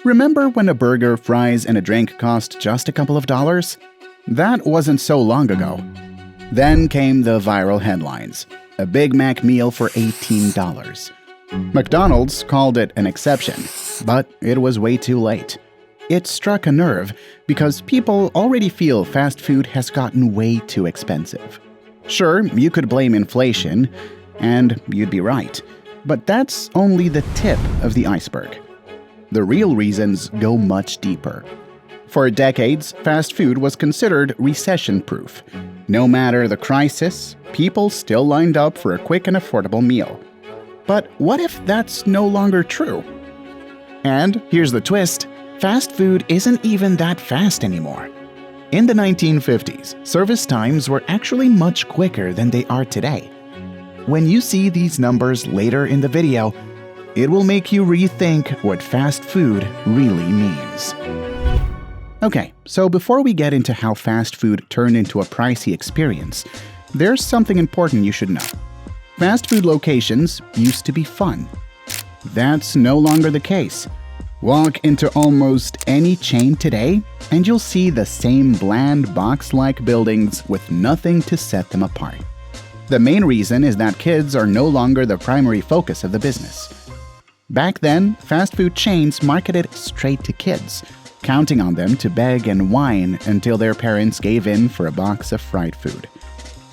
Remember when a burger, fries, and a drink cost just a couple of dollars? That wasn't so long ago. Then came the viral headlines. A Big Mac meal for $18. McDonald's called it an exception, but it was way too late. It struck a nerve because people already feel fast food has gotten way too expensive. Sure, you could blame inflation, and you'd be right, but that's only the tip of the iceberg. The real reasons go much deeper. For decades, fast food was considered recession-proof. No matter the crisis, people still lined up for a quick and affordable meal. But what if that's no longer true? And here's the twist. Fast food isn't even that fast anymore. In the 1950s, service times were actually much quicker than they are today. When you see these numbers later in the video, it will make you rethink what fast food really means. Okay, so before we get into how fast food turned into a pricey experience, there's something important you should know. Fast food locations used to be fun. That's no longer the case. Walk into almost any chain today, and you'll see the same bland box-like buildings with nothing to set them apart. The main reason is that kids are no longer the primary focus of the business. Back then, fast food chains marketed straight to kids, counting on them to beg and whine until their parents gave in for a box of fried food.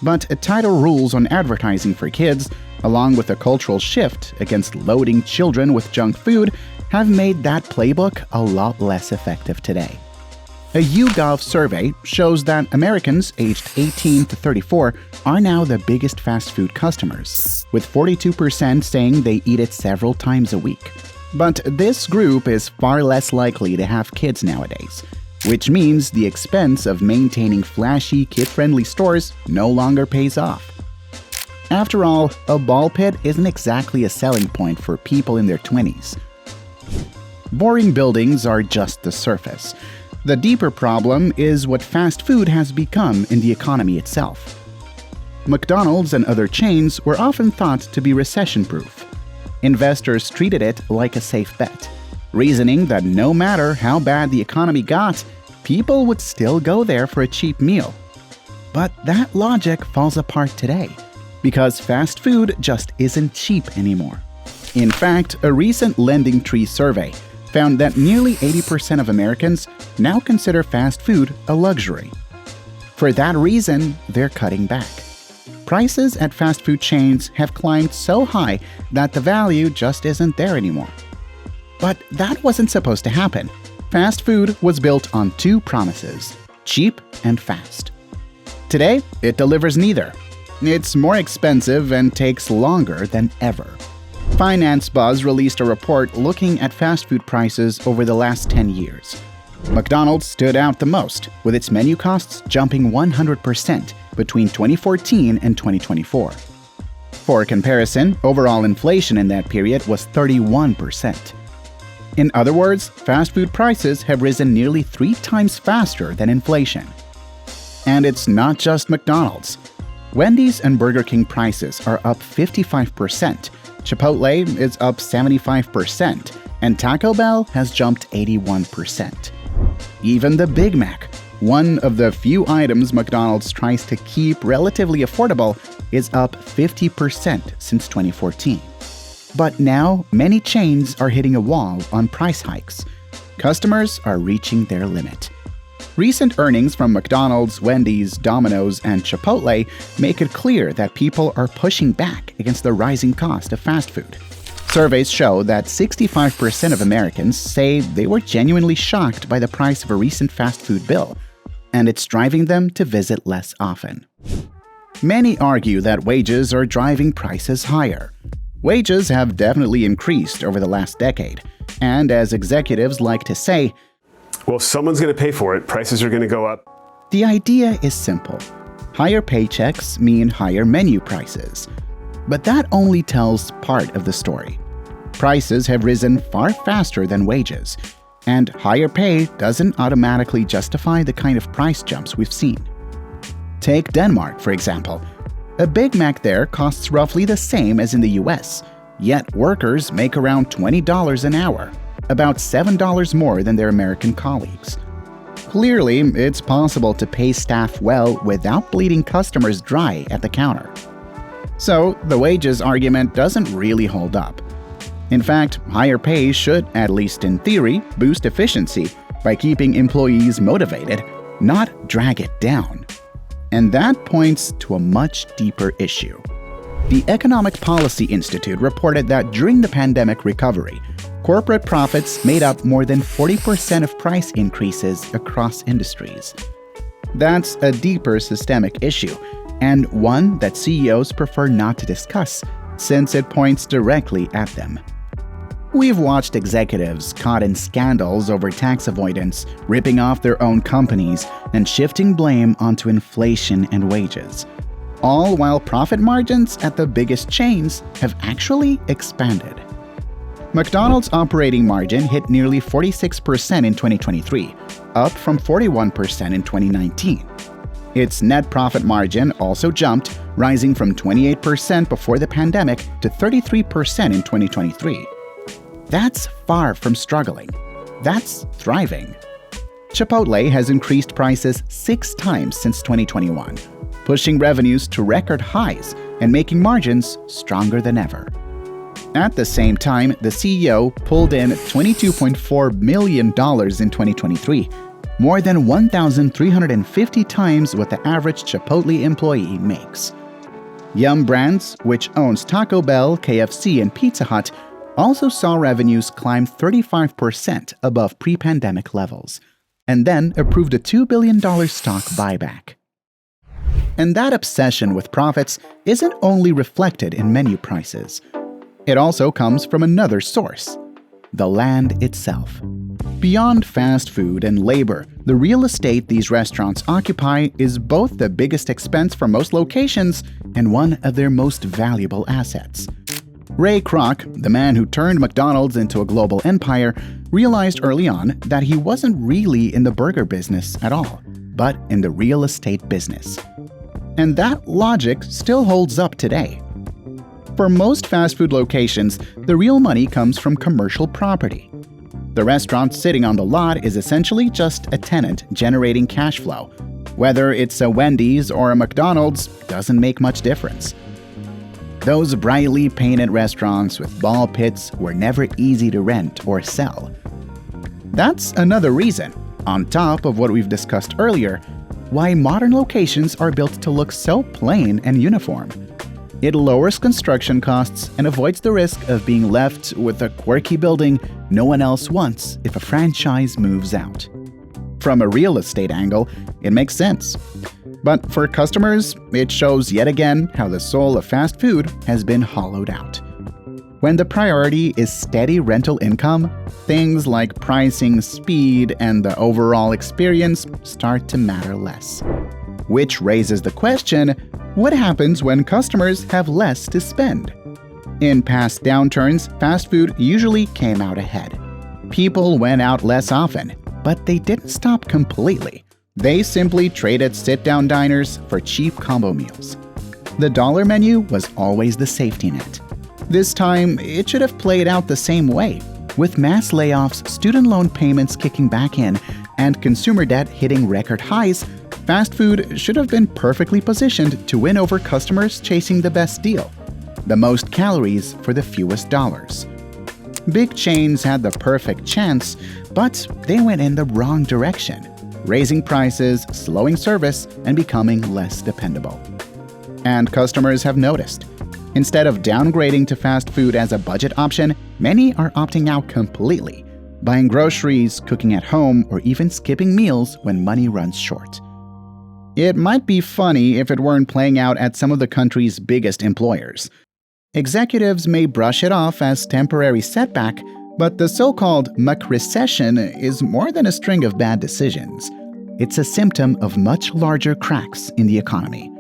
But tighter rules on advertising for kids, along with a cultural shift against loading children with junk food, have made that playbook a lot less effective today. A YouGov survey shows that Americans aged 18 to 34 are now the biggest fast food customers, with 42% saying they eat it several times a week. But this group is far less likely to have kids nowadays, which means the expense of maintaining flashy, kid-friendly stores no longer pays off. After all, a ball pit isn't exactly a selling point for people in their 20s. Boring buildings are just the surface. The deeper problem is what fast food has become in the economy itself. McDonald's and other chains were often thought to be recession-proof. Investors treated it like a safe bet, reasoning that no matter how bad the economy got, people would still go there for a cheap meal. But that logic falls apart today, because fast food just isn't cheap anymore. In fact, a recent LendingTree survey found that nearly 80% of Americans now consider fast food a luxury. For that reason, they're cutting back. Prices at fast food chains have climbed so high that the value just isn't there anymore. But that wasn't supposed to happen. Fast food was built on two promises: cheap and fast. Today, it delivers neither. It's more expensive and takes longer than ever. Finance Buzz released a report looking at fast food prices over the last 10 years. McDonald's stood out the most, with its menu costs jumping 100% between 2014 and 2024. For comparison, overall inflation in that period was 31%. In other words, fast food prices have risen nearly 3 times faster than inflation. And it's not just McDonald's. Wendy's and Burger King prices are up 55%, Chipotle is up 75%, and Taco Bell has jumped 81%. Even the Big Mac, one of the few items McDonald's tries to keep relatively affordable, is up 50% since 2014. But now, many chains are hitting a wall on price hikes. Customers are reaching their limit. Recent earnings from McDonald's, Wendy's, Domino's, and Chipotle make it clear that people are pushing back against the rising cost of fast food. Surveys show that 65% of Americans say they were genuinely shocked by the price of a recent fast food bill, and it's driving them to visit less often. Many argue that wages are driving prices higher. Wages have definitely increased over the last decade, and as executives like to say, well, if someone's going to pay for it, prices are going to go up. The idea is simple. Higher paychecks mean higher menu prices. But that only tells part of the story. Prices have risen far faster than wages, and higher pay doesn't automatically justify the kind of price jumps we've seen. Take Denmark, for example. A Big Mac there costs roughly the same as in the US, yet workers make around $20 an hour. about $7 more than their American colleagues. Clearly, it's possible to pay staff well without bleeding customers dry at the counter. So, the wages argument doesn't really hold up. In fact, higher pay should, at least in theory, boost efficiency by keeping employees motivated, not drag it down. And that points to a much deeper issue. The Economic Policy Institute reported that during the pandemic recovery, corporate profits made up more than 40% of price increases across industries. That's a deeper systemic issue, and one that CEOs prefer not to discuss, since it points directly at them. We've watched executives caught in scandals over tax avoidance, ripping off their own companies, and shifting blame onto inflation and wages, all while profit margins at the biggest chains have actually expanded. McDonald's operating margin hit nearly 46% in 2023, up from 41% in 2019. Its net profit margin also jumped, rising from 28% before the pandemic to 33% in 2023. That's far from struggling. That's thriving. Chipotle has increased prices 6 times since 2021, pushing revenues to record highs and making margins stronger than ever. At the same time, the CEO pulled in $22.4 million in 2023, more than 1,350 times what the average Chipotle employee makes. Yum Brands, which owns Taco Bell, KFC, and Pizza Hut, also saw revenues climb 35% above pre-pandemic levels, and then approved a $2 billion stock buyback. And that obsession with profits isn't only reflected in menu prices. It also comes from another source: the land itself. Beyond fast food and labor, the real estate these restaurants occupy is both the biggest expense for most locations and one of their most valuable assets. Ray Kroc, the man who turned McDonald's into a global empire, realized early on that he wasn't really in the burger business at all, but in the real estate business. And that logic still holds up today. For most fast food locations, the real money comes from commercial property. The restaurant sitting on the lot is essentially just a tenant generating cash flow. Whether it's a Wendy's or a McDonald's doesn't make much difference. Those brightly painted restaurants with ball pits were never easy to rent or sell. That's another reason, on top of what we've discussed earlier, why modern locations are built to look so plain and uniform. It lowers construction costs and avoids the risk of being left with a quirky building no one else wants if a franchise moves out. From a real estate angle, it makes sense. But for customers, it shows yet again how the soul of fast food has been hollowed out. When the priority is steady rental income, things like pricing, speed, and the overall experience start to matter less. Which raises the question, what happens when customers have less to spend? In past downturns, fast food usually came out ahead. People went out less often, but they didn't stop completely. They simply traded sit-down diners for cheap combo meals. The dollar menu was always the safety net. This time, it should have played out the same way, with mass layoffs, student loan payments kicking back in, and consumer debt hitting record highs. Fast food should have been perfectly positioned to win over customers chasing the best deal, the most calories for the fewest dollars. Big chains had the perfect chance, but they went in the wrong direction, raising prices, slowing service, and becoming less dependable. And customers have noticed. Instead of downgrading to fast food as a budget option, many are opting out completely, buying groceries, cooking at home, or even skipping meals when money runs short. It might be funny if it weren't playing out at some of the country's biggest employers. Executives may brush it off as temporary setback, but the so-called McRecession is more than a string of bad decisions. It's a symptom of much larger cracks in the economy.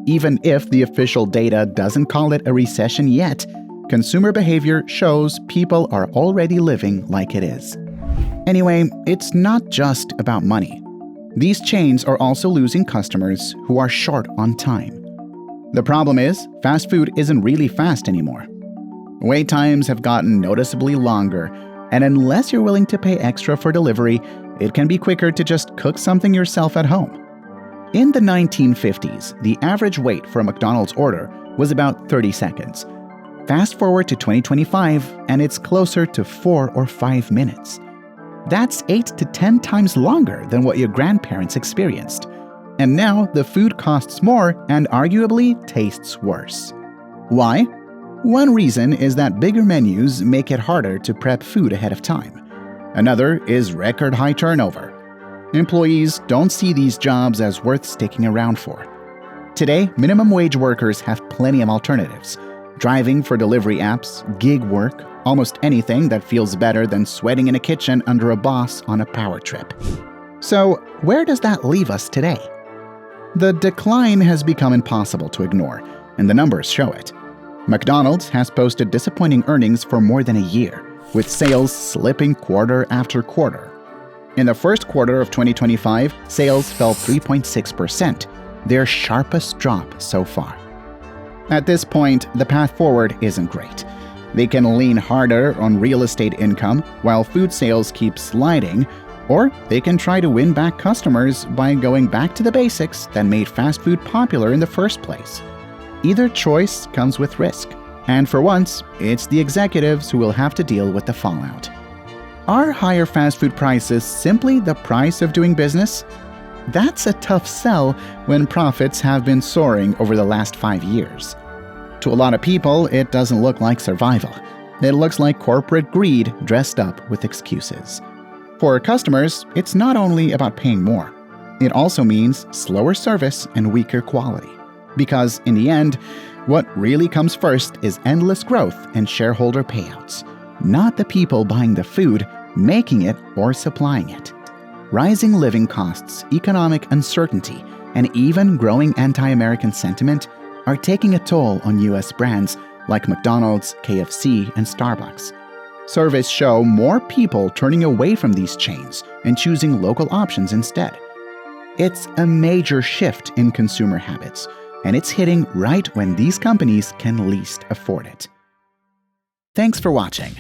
Even if the official data doesn't call it a recession yet, consumer behavior shows people are already living like it is. Anyway, it's not just about money. These chains are also losing customers who are short on time. The problem is, fast food isn't really fast anymore. Wait times have gotten noticeably longer, And unless you're willing to pay extra for delivery, it can be quicker to just cook something yourself at home. In the 1950s, the average wait for a McDonald's order was about 30 seconds. Fast forward to 2025, and it's closer to 4 or 5 minutes. That's 8 to 10 times longer than what your grandparents experienced. And now the food costs more and arguably tastes worse. Why? One reason is that bigger menus make it harder to prep food ahead of time. Another is record high turnover. Employees don't see these jobs as worth sticking around for. Today, minimum wage workers have plenty of alternatives. Driving for delivery apps, gig work, almost anything that feels better than sweating in a kitchen under a boss on a power trip. So, where does that leave us today? The decline has become impossible to ignore, and the numbers show it. McDonald's has posted disappointing earnings for more than a year, with sales slipping quarter after quarter. In the first quarter of 2025, sales fell 3.6%, their sharpest drop so far. At this point, the path forward isn't great. They can lean harder on real estate income while food sales keep sliding, or they can try to win back customers by going back to the basics that made fast food popular in the first place. Either choice comes with risk, and for once, it's the executives who will have to deal with the fallout. Are higher fast food prices simply the price of doing business? That's a tough sell when profits have been soaring over the last 5 years. To a lot of people, it doesn't look like survival. It looks like corporate greed dressed up with excuses. For customers, it's not only about paying more. It also means slower service and weaker quality. Because in the end, what really comes first is endless growth and shareholder payouts, not the people buying the food, making it, or supplying it. Rising living costs, economic uncertainty, and even growing anti-American sentiment are taking a toll on U.S. brands like McDonald's, KFC, and Starbucks. Surveys show more people turning away from these chains and choosing local options instead. It's a major shift in consumer habits, and it's hitting right when these companies can least afford it. Thanks for watching.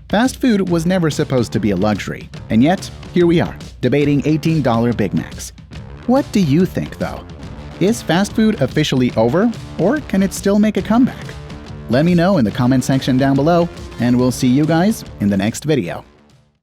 Fast food was never supposed to be a luxury, and yet, here we are, debating $18 Big Macs. What do you think, though? Is fast food officially over, or can it still make a comeback? Let me know in the comment section down below, and we'll see you guys in the next video.